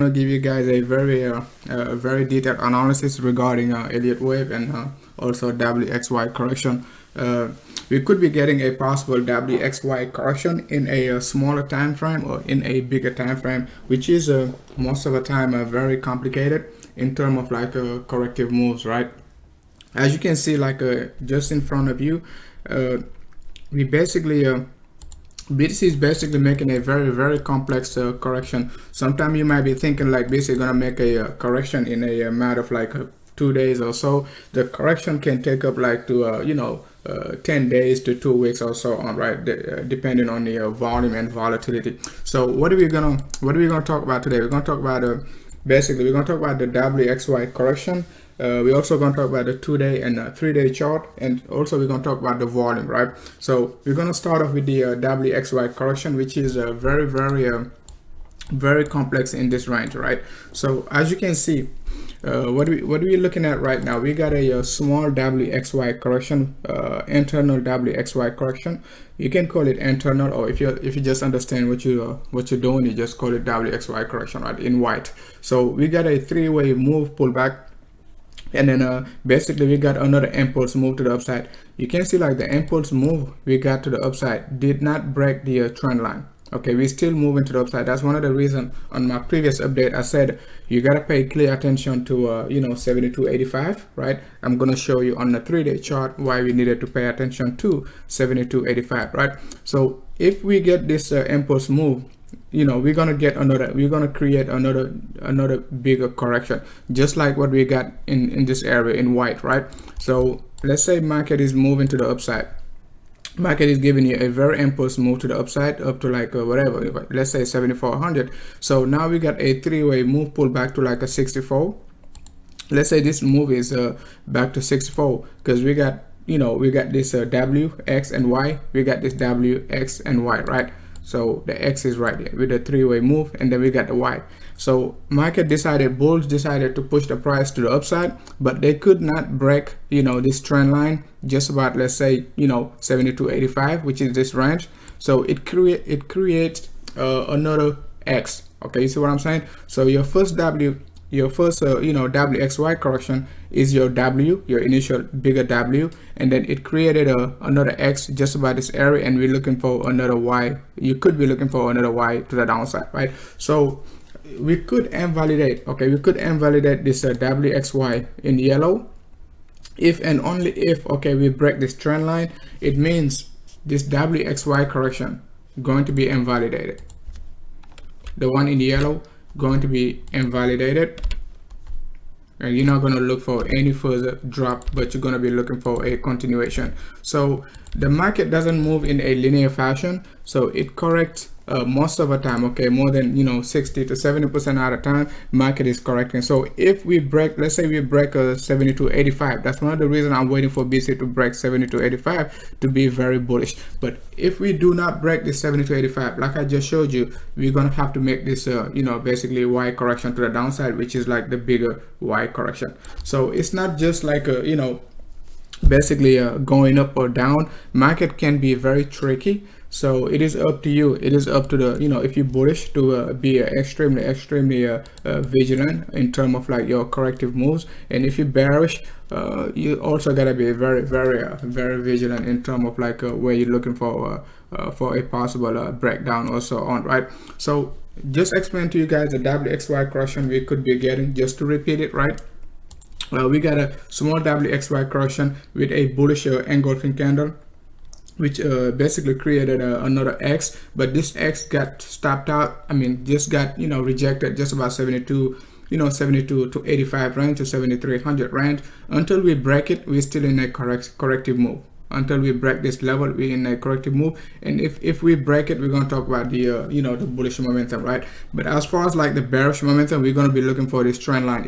going to give you guys a very detailed analysis regarding Elliott wave and also WXY correction. We could be getting a possible WXY correction in a smaller time frame or in a bigger time frame, which is most of the time very complicated in terms of like corrective moves, right? As you can see, like just in front of you, we basically BTC is basically making a very complex correction. Sometimes you might be thinking like BTC is gonna make a correction in a matter of like 2 days or so. The correction can take up like to 10 days to 2 weeks or so on, right? Depending on the volume and volatility. So what are we gonna talk about today? We're gonna talk about basically we're gonna talk about the WXY correction. We're also going to talk about the 2-day and 3-day chart, and also we're going to talk about the volume, right? So we're going to start off with the WXY correction, which is very complex in this range, right? So as you can see, what are we looking at right now? We got a small WXY correction, internal WXY correction. You can call it internal, or if you just understand what you're doing, you just call it WXY correction, right? In white. So we got a 3-way move pullback. And then basically we got another impulse move to the upside. You can see like the impulse move we got to the upside did not break the trend line. Okay, we still moving to the upside. That's one of the reasons on my previous update I said you gotta pay clear attention to 72.85, right? I'm gonna show you on the 3-day chart why we needed to pay attention to 72.85, right? So if we get this impulse move, we're gonna create another bigger correction, just like what we got in this area in white, right? So let's say market is moving to the upside. Market is giving you a very impulse move to the upside up to like whatever, let's say 7400. So now we got a 3-way move pull back to like a 64. Let's say this move is back to 64 because we got this W, X, and Y. We got this W, X, and Y, right? So the X is right there with the 3-way move, and then we got the Y. So bulls decided to push the price to the upside, but they could not break this trend line just about, let's say 72.85, which is this range. So it creates another X. Okay, you see what I'm saying? So your first WXY correction is your W, your initial bigger W, and then it created another X just about this area, and we're looking for another Y. You could be looking for another Y to the downside, right? So we could invalidate, this WXY in yellow if and only if, we break this trend line. It means this WXY correction going to be invalidated. The one in yellow going to be invalidated, and you're not going to look for any further drop, but you're going to be looking for a continuation. So the market doesn't move in a linear fashion, so it corrects most of the time, more than 60 to 70% out of time market is correcting. So if we break, let's say we break a 72.85, that's one of the reasons I'm waiting for BC to break 72.85 to be very bullish. But if we do not break this 72.85, like I just showed you, we're gonna have to make this basically Y correction to the downside, which is like the bigger Y correction. So it's not just like basically going up or down. Market can be very tricky, so it is up to you. It is up to the if you're bullish to be extremely vigilant in terms of like your corrective moves, and if you're bearish, you also gotta be very vigilant in terms of like where you're looking for a possible breakdown or so on, right? So just explain to you guys the WXY correction we could be getting, just to repeat it, right? We got a small WXY correction with a bullish engulfing candle, which basically created another X, but this X got stopped out. Just got rejected just about 72 to 85 range to 7300 range. Until we break it, we're still in a corrective move. Until we break this level, we're in a corrective move, and if we break it, we're going to talk about the the bullish momentum, right? But as far as like the bearish momentum, we're going to be looking for this trend line.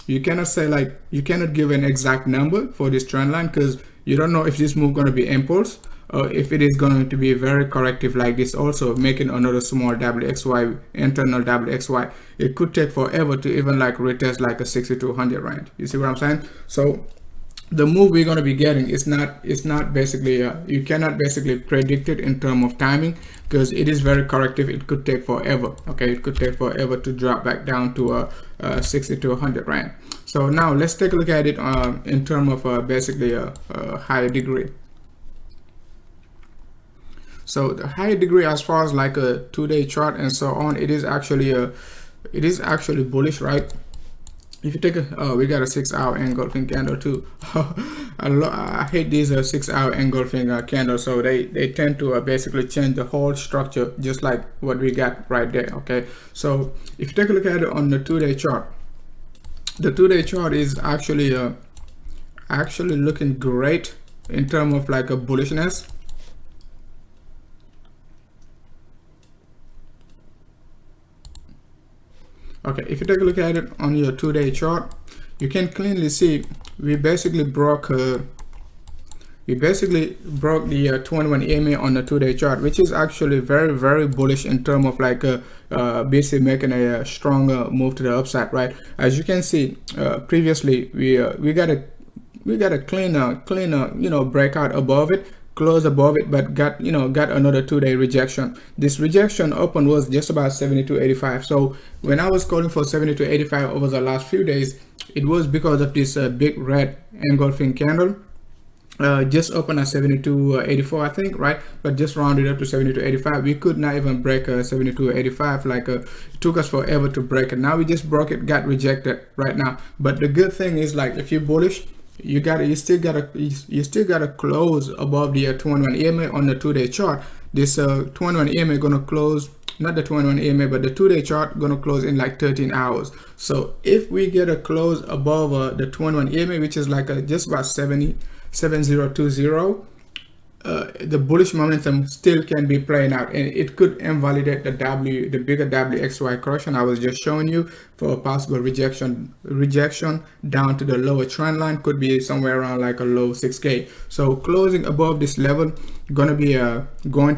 You cannot say like, you cannot give an exact number for this trend line, because you don't know if this move going to be impulse or if it is going to be very corrective like this, also making another small WXY, internal WXY. It could take forever to even like retest like a 6200 range. You see what I'm saying? So the move we're going to be getting is not basically you cannot basically predict it in terms of timing, because it is very corrective. It could take forever. Okay, it could take forever to drop back down to 60 to 100 rand. So now let's take a look at it in terms of basically a higher degree. So the higher degree, as far as like a 2-day chart and so on, it is actually bullish, right? If you take a we got a 6-hour engulfing candle too. I hate these 6-hour engulfing candles. So they tend to basically change the whole structure, just like what we got right there. Okay, so if you take a look at it on the 2-day chart, the 2-day chart is actually looking great in terms of like a bullishness. Okay, if you take a look at it on your 2-day chart, you can clearly see we basically broke the 21 EMA on the 2-day chart, which is actually very bullish in terms of like basically making a stronger move to the upside, right? As you can see, previously we got a cleaner breakout above it, close above it, but got another 2-day rejection. This rejection open was just about 72.85. So when I was calling for 72.85 over the last few days, it was because of this big red engulfing candle. Just opened at 72.84, I think, right? But just rounded up to 72.85. We could not even break 72.85. Like it took us forever to break it. Now we just broke it, got rejected right now. But the good thing is, like, if you're bullish, you still gotta close above the 21 EMA on the 2-day chart. This 21 EMA gonna close, not the 21 EMA, but the 2-day chart gonna close in like 13 hours. So if we get a close above the 21 EMA, which is like just about 7020, the bullish momentum still can be playing out, and it could invalidate the bigger WXY correction I was just showing you for a possible rejection down to the lower trend line. Could be somewhere around like a low 6K. So closing above this level going to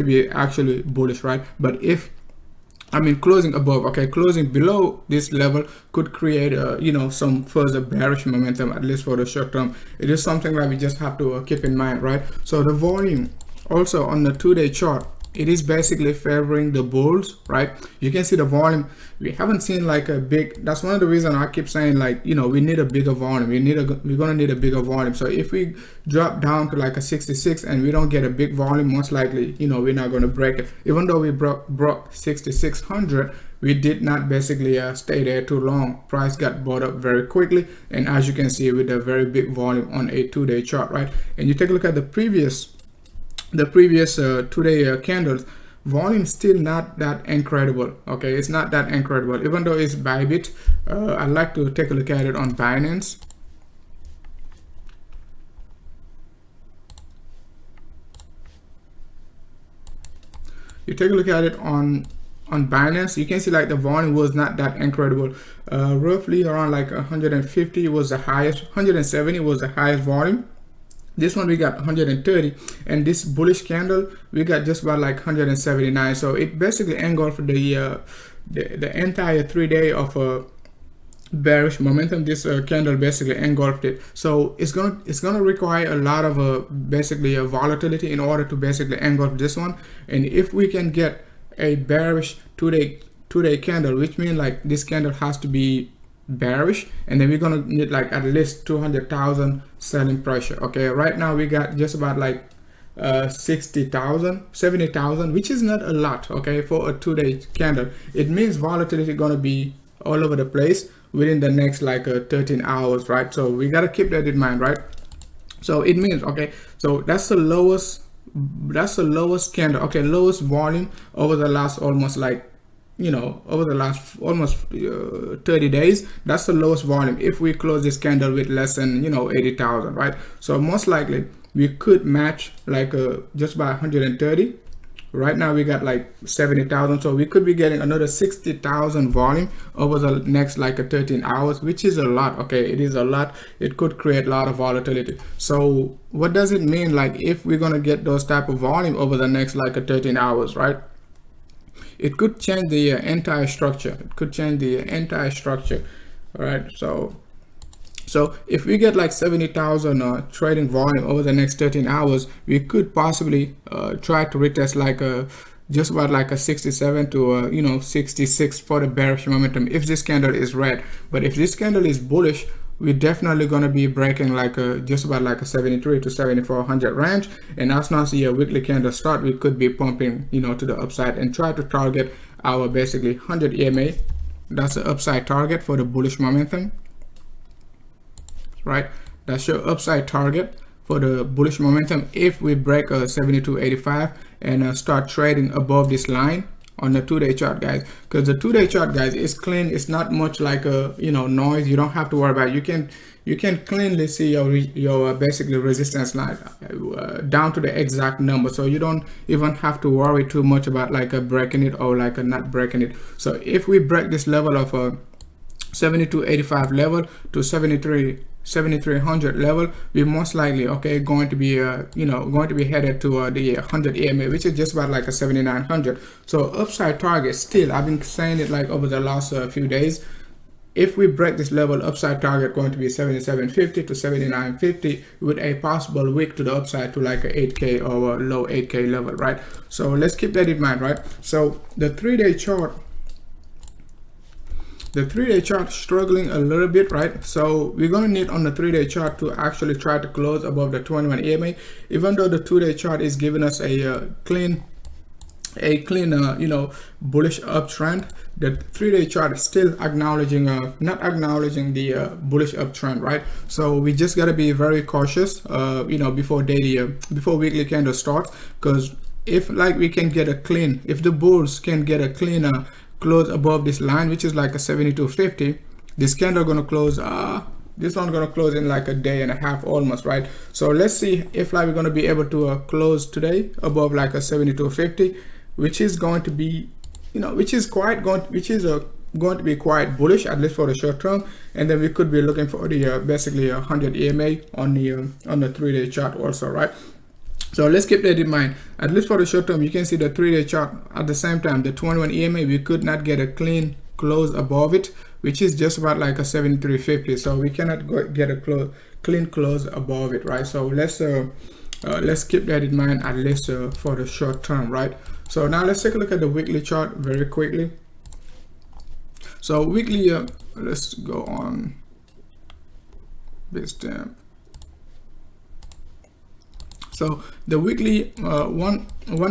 be actually bullish, right? But if closing above, okay, closing below this level could create some further bearish momentum, at least for the short term. It is something that we just have to keep in mind, right? So the volume also on the 2-day chart, it is basically favoring the bulls, right? You can see the volume. We haven't seen like a big, that's one of the reasons I keep saying, like, we need a bigger volume. We're gonna need a bigger volume. So if we drop down to like a 66 and we don't get a big volume, most likely, we're not gonna break it. Even though we broke 6600, we did not basically stay there too long. Price got bought up very quickly, and as you can see, with a very big volume on a 2-day chart, right? And you take a look at the previous 2-day candles, volume still not that incredible. Okay, it's not that incredible, even though it's Bybit. I'd like to take a look at it on Binance. You take a look at it on Binance, you can see like the volume was not that incredible. Roughly around like 150 was the highest, 170 was the highest volume. This one we got 130, and this bullish candle we got just about like 179. So it basically engulfed the entire 3-day of bearish momentum. This candle basically engulfed it. So it's gonna require a lot of basically a volatility in order to basically engulf this one. And if we can get a bearish 2-day candle, which means like this candle has to be bearish, and then we're gonna need like at least 200,000 selling pressure. Okay, right now we got just about like 60,000, 70,000, which is not a lot, okay, for a 2-day candle. It means volatility gonna be all over the place within the next like 13 hours, right? So we gotta keep that in mind, right? So it means, okay, so that's the lowest candle, okay, lowest volume over the last almost like over the last almost 30 days. That's the lowest volume if we close this candle with less than 80,000, right? So most likely we could match like just by 130. Right now we got like 70,000, so we could be getting another 60,000 volume over the next like 13 hours, which is a lot. Okay, it is a lot. It could create a lot of volatility. So what does it mean, like, if we're gonna get those type of volume over the next like 13 hours, right? It could change the entire structure. It could change the entire structure. All right, so So if we get like 70,000 trading volume over the next 13 hours, we could possibly try to retest like a just about like a 67 to 66 for the bearish momentum if this candle is red. But if this candle is bullish, we're definitely going to be breaking like a just about like a 73 to 7400 range. And as now see a weekly candle start, we could be pumping to the upside and try to target our basically 100 EMA. That's the upside target for the bullish momentum, right? That's your upside target for the bullish momentum if we break a 72.85 and start trading above this line on the 2-day chart, guys. Because the 2-day chart, guys, is clean. It's not much like a noise. You don't have to worry about it. You can cleanly see your basically resistance line down to the exact number, so you don't even have to worry too much about like breaking it or like not breaking it. So if we break this level of 72.85 level to 7300 level, we most likely going to be going to be headed to the 100 EMA, which is just about like a 7900. So upside target still, I've been saying it like over the last few days, if we break this level, upside target going to be 7750 to 7950 with a possible wick to the upside to like a 8k or a low 8k level, right? So let's keep that in mind, right? So the 3-day chart, struggling a little bit, right? So we're going to need on the 3-day chart to actually try to close above the 21 EMA, even though the 2-day chart is giving us a clean bullish uptrend. The 3-day chart is still acknowledging not acknowledging the bullish uptrend, right? So we just got to be very cautious before weekly candle starts, because if like we can get a clean, if the bulls can get a cleaner close above this line, which is like a 72.50, this candle gonna close this one gonna close in like a day and a half almost, right? So let's see if like we're gonna be able to close today above like a 72.50, which is going to be which is going to be quite bullish, at least for the short term. And then we could be looking for the basically 100 EMA on the 3-day chart also, right? So let's keep that in mind. At least for the short term, you can see the 3-day chart. At the same time, the 21 EMA, we could not get a clean close above it, which is just about like a 73.50. So we cannot get a clean close above it, right? So let's keep that in mind, at least for the short term, right? So now let's take a look at the weekly chart very quickly. So weekly, let's go on Bitstamp. So the weekly, one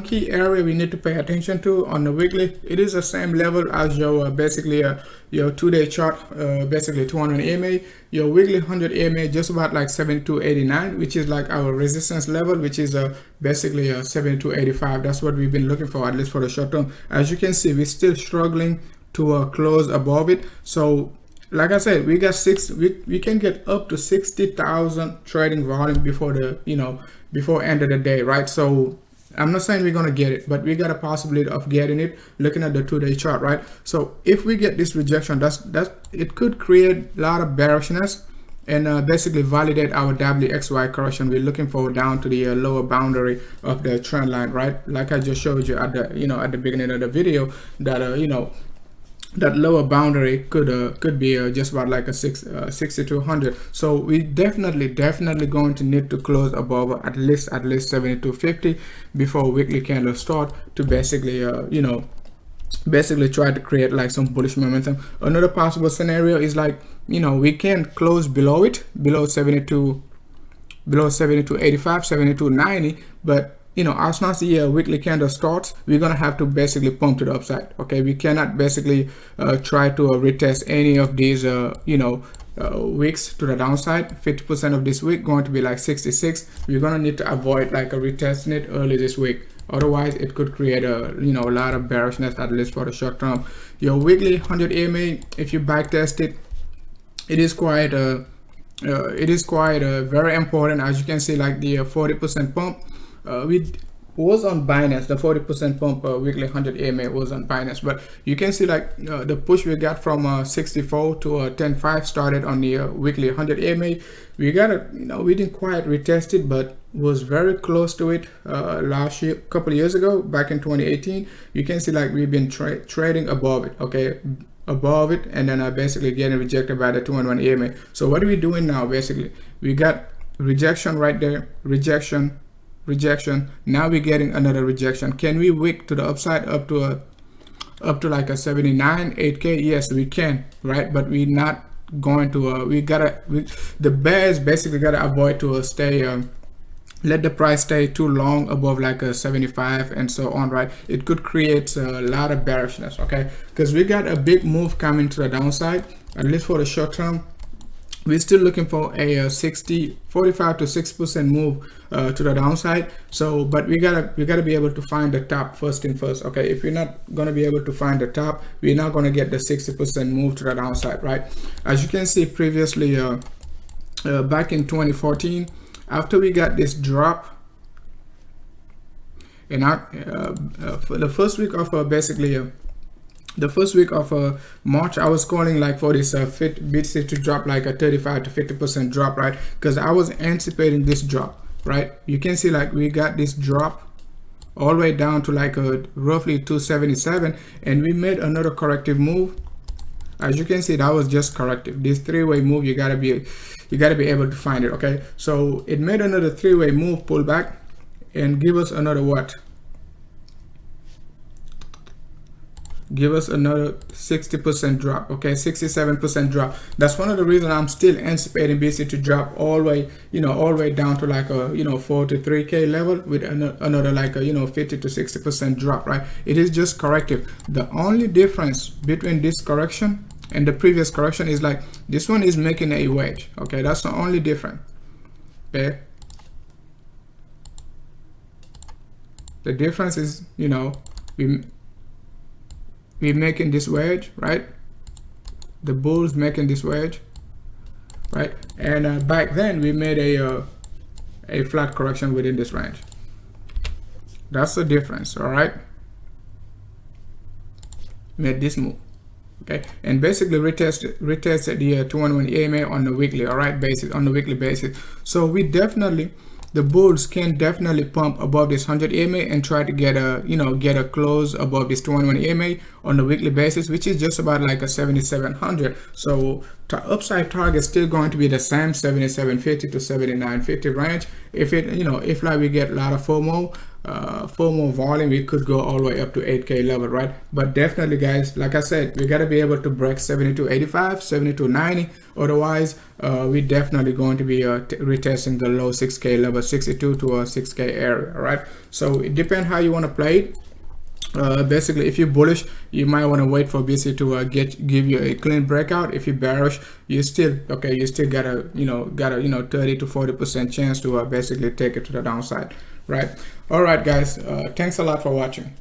key area we need to pay attention to on the weekly, it is the same level as your basically your 2-day chart, basically 200 EMA. Your weekly 100 EMA just about like 72.89, which is like our resistance level, which is basically 72.85. That's what we've been looking for, at least for the short term. As you can see, we're still struggling to close above it. So like I said, we got we can get up to 60,000 trading volume before the before end of the day, right? So I'm not saying we're gonna get it, but we got a possibility of getting it looking at the 2-day chart, right? So if we get this rejection, it could create a lot of bearishness and basically validate our WXY correction we're looking for down to the lower boundary of the trend line, right? Like I just showed you at the at the beginning of the video, that that lower boundary could be just about like a 6200. So we definitely going to need to close above at least 7250 before weekly candle start to basically basically try to create like some bullish momentum. Another possible scenario is like we can close below it, below 72.85, 72.90, but as soon as the weekly candle starts, we're gonna have to basically pump to the upside. Okay, we cannot basically try to retest any of these weeks to the downside. 50% of this week going to be like 66. We're gonna need to avoid like retesting it early this week. Otherwise, it could create a a lot of bearishness, at least for the short term. Your weekly 100 EMA, if you backtest it, it is quite very important. As you can see, like the 40% pump. We was on Binance, the 40% pump weekly 100 EMA was on Binance, but you can see like the push we got from 64 to 10.5 started on the weekly 100 EMA. We got it, we didn't quite retest it, but was very close to it last year, couple of years ago, back in 2018. You can see like we've been trading above it. Okay, above it, and then basically getting rejected by the 211 EMA. So what are we doing now? Basically, we got rejection right there, rejection, rejection. Now we're getting another rejection. Can we wick to the upside up to like a 79 8K? Yes, we can, right? But we're not going to the bears basically gotta avoid to stay let the price stay too long above like a 75 and so on, right? It could create a lot of bearishness, okay? Because we got a big move coming to the downside, at least for the short term. We're still looking for a 45 to 6% move to the downside. So, but we gotta be able to find the top first thing first, okay? If we're not gonna be able to find the top, we're not gonna get the 60% move to the downside, right? As you can see previously, back in 2014, after we got this drop, and for the first week of the first week of March, I was calling like for this BTC to drop like a 35 to 50% drop, right? Because I was anticipating this drop, right? You can see like we got this drop all the way down to like roughly 277, and we made another corrective move. As you can see, that was just corrective. This three-way move, you gotta be able to find it, okay? So it made another three-way move, pull back, and give us another what? Give us another 60% drop, okay? 67% drop. That's one of the reasons I'm still anticipating BTC to drop all the way, all the way down to like a 43K level with another like a 50 to 60% drop, right? It is just corrective. The only difference between this correction and the previous correction is like this one is making a wedge, okay? That's the only difference, okay? The difference is, we're making this wedge, right? The bulls making this wedge, right? And back then we made a flat correction within this range. That's the difference, all right? Made this move, okay? And basically retested the 211 EMA on the weekly, all right, on the weekly basis. So we definitely, the bulls can definitely pump above this 100 EMA and try to get a close above this 211 EMA on the weekly basis, which is just about like a 7700. So upside target is still going to be the same 7750 to 7950 range. If if like we get a lot of FOMO volume, we could go all the way up to 8K level, right? But definitely, guys, like I said, we got to be able to break 7285, 7290. Otherwise, we definitely going to be retesting the low 6K level, 62 to a 6K area, all right? So it depends how you want to play it. Basically, if you're bullish, you might want to wait for BTC to give you a clean breakout. If you're bearish, you still got a 30 to 40% chance to basically take it to the downside, right? All right, guys, thanks a lot for watching.